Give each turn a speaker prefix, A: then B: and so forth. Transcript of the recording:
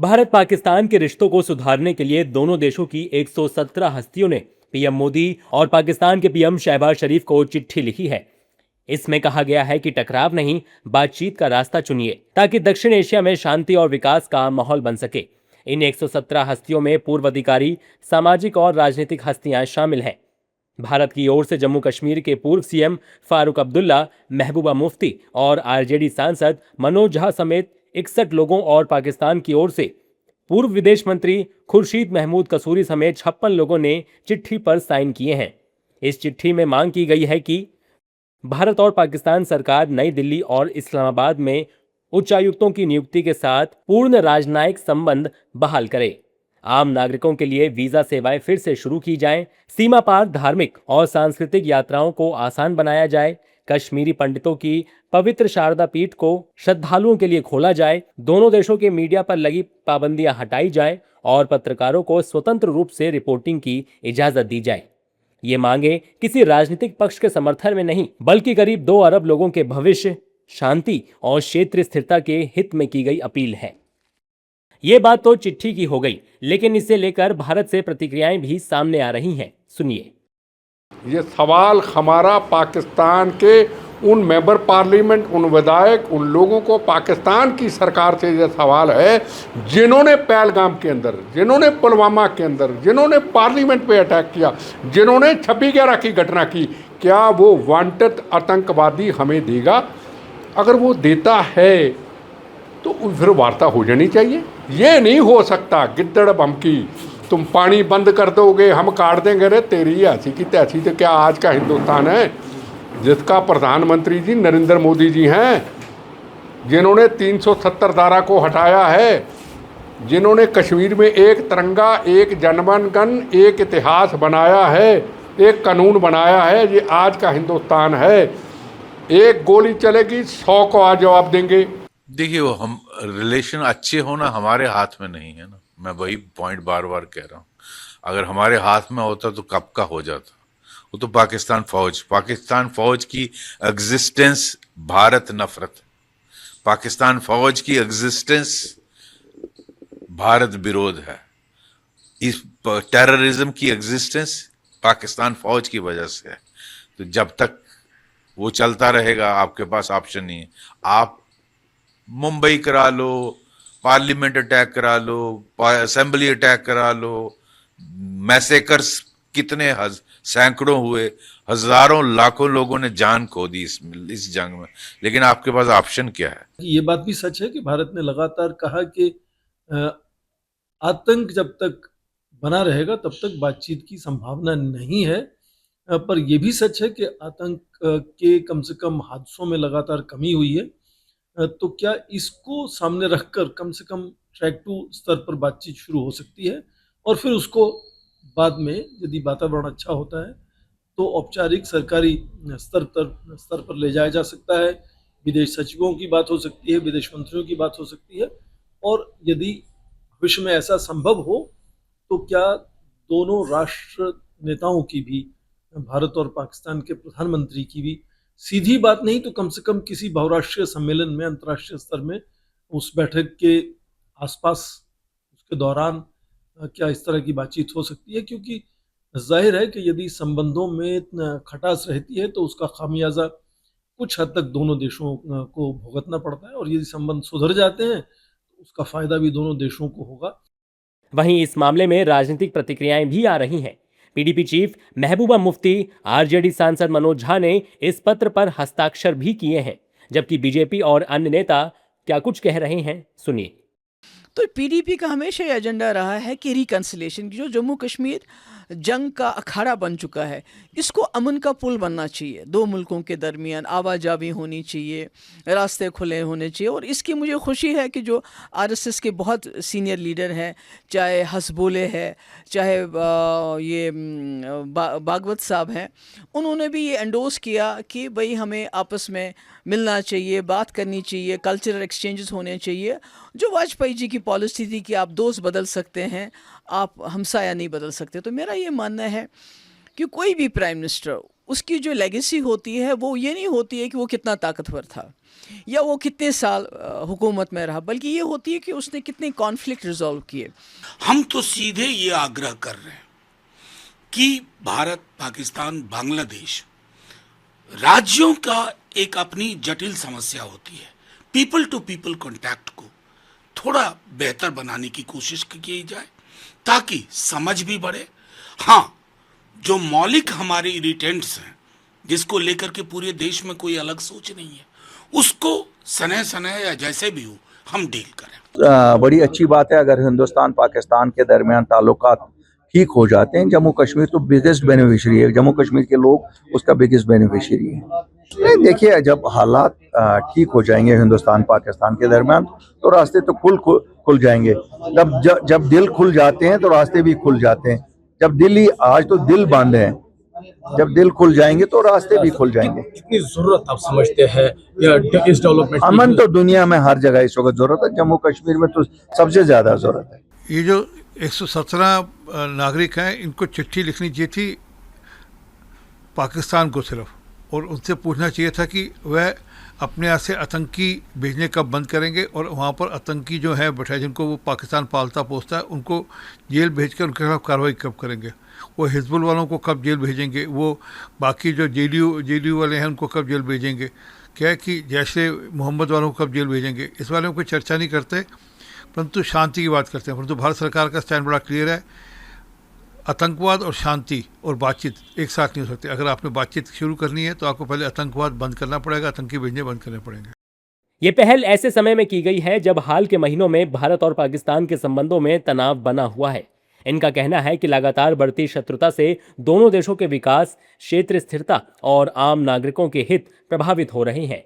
A: भारत पाकिस्तान के रिश्तों को सुधारने के लिए दोनों देशों की 117 हस्तियों ने पीएम मोदी और पाकिस्तान के पीएम शहबाज शरीफ को चिट्ठी लिखी है। इसमें कहा गया है कि टकराव नहीं, बातचीत का रास्ता चुनिए ताकि दक्षिण एशिया में शांति और विकास का माहौल बन सके। इन 117 हस्तियों में पूर्व अधिकारी, सामाजिक और राजनीतिक हस्तियां शामिल हैं। भारत की ओर से जम्मू कश्मीर के पूर्व सीएम फारूक अब्दुल्ला, महबूबा मुफ्ती और आरजेडी सांसद मनोज झा समेत 61 लोगों और पाकिस्तान की ओर से पूर्व विदेश मंत्री खुर्शीद महमूद कसूरी समेत 56 लोगों ने चिट्ठी पर साइन किए हैं। इस चिट्ठी में मांग की गई है कि भारत और पाकिस्तान सरकार नई दिल्ली और इस्लामाबाद में उच्चायुक्तों की नियुक्ति के साथ पूर्ण राजनयिक संबंध बहाल करे। आम नागरिकों के लिए वीजा सेवाएं फिर से शुरू की जाएं, सीमा पार धार्मिक और सांस्कृतिक यात्राओं को आसान बनाया जाए, कश्मीरी पंडितों की पवित्र शारदा पीठ को श्रद्धालुओं के लिए खोला जाए, दोनों देशों के मीडिया पर लगी पाबंदियां हटाई जाए और पत्रकारों को स्वतंत्र रूप से रिपोर्टिंग की इजाजत दी जाए। ये मांगे किसी राजनीतिक पक्ष के समर्थन में नहीं, बल्कि करीब 2 अरब लोगों के भविष्य, शांति और क्षेत्रीय स्थिरता के हित में की गई अपील है। ये बात तो चिट्ठी की हो गई, लेकिन इसे लेकर भारत से प्रतिक्रियाएं भी सामने आ रही हैं। सुनिए।
B: ये सवाल हमारा पाकिस्तान के उन मेंबर पार्लियामेंट, उन विधायक, उन लोगों को, पाकिस्तान की सरकार से ये सवाल है जिन्होंने पहलगाम के अंदर, जिन्होंने पुलवामा के अंदर, जिन्होंने पार्लियामेंट पे अटैक किया, जिन्होंने 26/11 की घटना की, क्या वो वांटेड आतंकवादी हमें देगा? अगर वो देता है तो फिर वार्ता हो जानी चाहिए। ये नहीं हो सकता गिद्दड़ बमकी, तुम पानी बंद कर दोगे हम काट देंगे। रे तेरी ऐसी की तैसी, तो क्या आज का हिंदुस्तान है जिसका प्रधानमंत्री जी नरेंद्र मोदी जी हैं, जिन्होंने 370 धारा को हटाया है, जिन्होंने कश्मीर में एक तिरंगा, एक जनगण मन, एक इतिहास बनाया है, एक कानून बनाया है। ये आज का हिंदुस्तान है। एक गोली चलेगी 100 को आज जवाब देंगे।
C: देखिए, वो हम रिलेशन अच्छे होना हमारे हाथ में नहीं है ना। मैं वही पॉइंट बार बार कह रहा हूँ। अगर हमारे हाथ में होता तो कब का हो जाता। वो तो पाकिस्तान फौज की एग्जिस्टेंस भारत नफरत, पाकिस्तान फौज की एग्जिस्टेंस भारत विरोध है। इस टेररिज्म की एग्जिस्टेंस पाकिस्तान फौज की वजह से है। तो जब तक वो चलता रहेगा, आपके पास ऑप्शन नहीं है। आप मुंबई करा लो, पार्लियामेंट अटैक करा लो, असेंबली अटैक करा लो, मैसेकर्स कितने सैकड़ों हुए, हजारों लाखों लोगों ने जान खो दी इस जंग में, लेकिन आपके पास ऑप्शन क्या है? ये
D: बात भी सच है कि भारत ने लगातार कहा कि आतंक जब तक बना रहेगा तब तक बातचीत की संभावना नहीं है, पर यह भी सच है कि आतंक के कम से कम हादसों में लगातार कमी हुई है। तो क्या इसको सामने रखकर कम से कम ट्रैक 2 स्तर पर बातचीत शुरू हो सकती है और फिर उसको बाद में यदि वातावरण अच्छा होता है तो औपचारिक सरकारी स्तर पर ले जाया जा सकता है। विदेश सचिवों की बात हो सकती है, विदेश मंत्रियों की बात हो सकती है, और यदि भविष्य में ऐसा संभव हो तो क्या दोनों राष्ट्र नेताओं की भी, भारत और पाकिस्तान के प्रधानमंत्री की भी, सीधी बात नहीं तो कम से कम किसी बहुराष्ट्रीय सम्मेलन में, अंतर्राष्ट्रीय स्तर में, उस बैठक के आसपास, उसके दौरान क्या इस तरह की बातचीत हो सकती है? क्योंकि जाहिर है कि यदि संबंधों में खटास रहती है तो उसका खामियाजा कुछ हद तक दोनों देशों को भुगतना पड़ता है, और यदि संबंध सुधर जाते हैं तो उसका फायदा भी दोनों देशों को होगा।
A: वहीं इस मामले में राजनीतिक प्रतिक्रियाएं भी आ रही हैं। PDP chief Mehbooba Mufti, RJD सांसद मनोज झा ने इस पत्र पर हस्ताक्षर भी किए हैं, जबकि बीजेपी और अन्य नेता क्या कुछ कह रहे हैं, सुनिए।
E: तो पीडीपी का हमेशा ये एजेंडा रहा है कि रिकंसिलिएशन, जो जम्मू कश्मीर जंग का अखाड़ा बन चुका है, इसको अमन का पुल बनना चाहिए। 2 मुल्कों के दरमियान आवाजाही होनी चाहिए, रास्ते खुले होने चाहिए। और इसकी मुझे खुशी है कि जो आरएसएस के बहुत सीनियर लीडर हैं, चाहे हसबोले है, चाहे ये भागवत साहब हैं, उन्होंने भी ये एंडोर्स किया कि भाई हमें आपस में मिलना चाहिए, बात करनी चाहिए, कल्चरल एक्सचेंजेस होने चाहिए। जो वाजपेयी जी की पॉलिसी थी कि आप दोस्त बदल सकते हैं, आप हमसाया नहीं बदल सकते। तो मेरा ये मानना है कि कोई भी प्राइम मिनिस्टर उसकी जो लेगेसी होती है वो ये नहीं होती है कि वो कितना ताकतवर था या वो कितने साल हुकूमत में रहा, बल्कि ये होती है कि उसने कितने कॉन्फ्लिक्ट रिजॉल्व किए।
F: हम तो सीधे ये आग्रह कर रहे हैं कि भारत, पाकिस्तान, बांग्लादेश राज्यों का एक अपनी जटिल समस्या होती है, पीपल टू पीपल कांटेक्ट को थोड़ा बेहतर बनाने की कोशिश की जाए ताकि समझ भी बढ़े। हाँ, जो मौलिक हमारे इरिटेंट्स हैं जिसको लेकर के पूरे देश में कोई अलग सोच नहीं है, उसको सने सने या जैसे भी हो हम डील करें।
G: बड़ी अच्छी बात है अगर हिंदुस्तान पाकिस्तान के दरमियान ताल्लुकात ठीक हो जाते हैं। जम्मू कश्मीर तो बिगेस्ट बेनिफिशियरी है, जम्मू कश्मीर के लोग उसका बिगेस्ट बेनिफिशियरी है। नहीं, देखिए, जब हालात ठीक हो जाएंगे हिंदुस्तान पाकिस्तान के दरमियान तो रास्ते तो खुल जाएंगे। जब दिल खुल जाते हैं तो रास्ते भी खुल जाते हैं। जब आज तो दिल बंद है, जब दिल खुल जाएंगे तो रास्ते भी खुल जाएंगे।
H: कितनी जरूरत आप समझते हैं या इस डेवलपमेंट?
G: अमन तो दुनिया में हर जगह इस वक्त जरूरत है, जम्मू कश्मीर में तो सबसे ज्यादा जरूरत है।
I: ये जो 117 नागरिक हैं, इनको चिट्ठी लिखनी चाहिए थी पाकिस्तान को सिर्फ, और उनसे पूछना चाहिए था कि वह अपने यहाँ से आतंकी भेजने कब बंद करेंगे और वहाँ पर आतंकी जो है बैठे जिनको वो पाकिस्तान पालता पोसता है उनको जेल भेजकर उनके खिलाफ कार्रवाई कब करेंगे, वो हिजबुल वालों को कब जेल भेजेंगे, वो बाकी जो जेडीयू वाले हैं उनको कब जेल भेजेंगे, क्या है कि जैसे मोहम्मद वालों को कब जेल भेजेंगे। इस बारे में कोई चर्चा नहीं करते, परंतु शांति की बात करते हैं। परंतु भारत सरकार का स्टैंड बड़ा क्लियर है, आतंकवाद और शांति और बातचीत एक साथ नहीं हो सकती। अगर आपने बातचीत शुरू करनी है तो आपको पहले आतंकवाद बंद करना पड़ेगा, आतंकी भेजने बंद करने पड़ेंगे।
A: ये पहल ऐसे समय में की गई है जब हाल के महीनों में भारत और पाकिस्तान के संबंधों में तनाव बना हुआ है। इनका कहना है कि लगातार बढ़ती शत्रुता से दोनों देशों के विकास, क्षेत्र स्थिरता और आम नागरिकों के हित प्रभावित हो रहे हैं।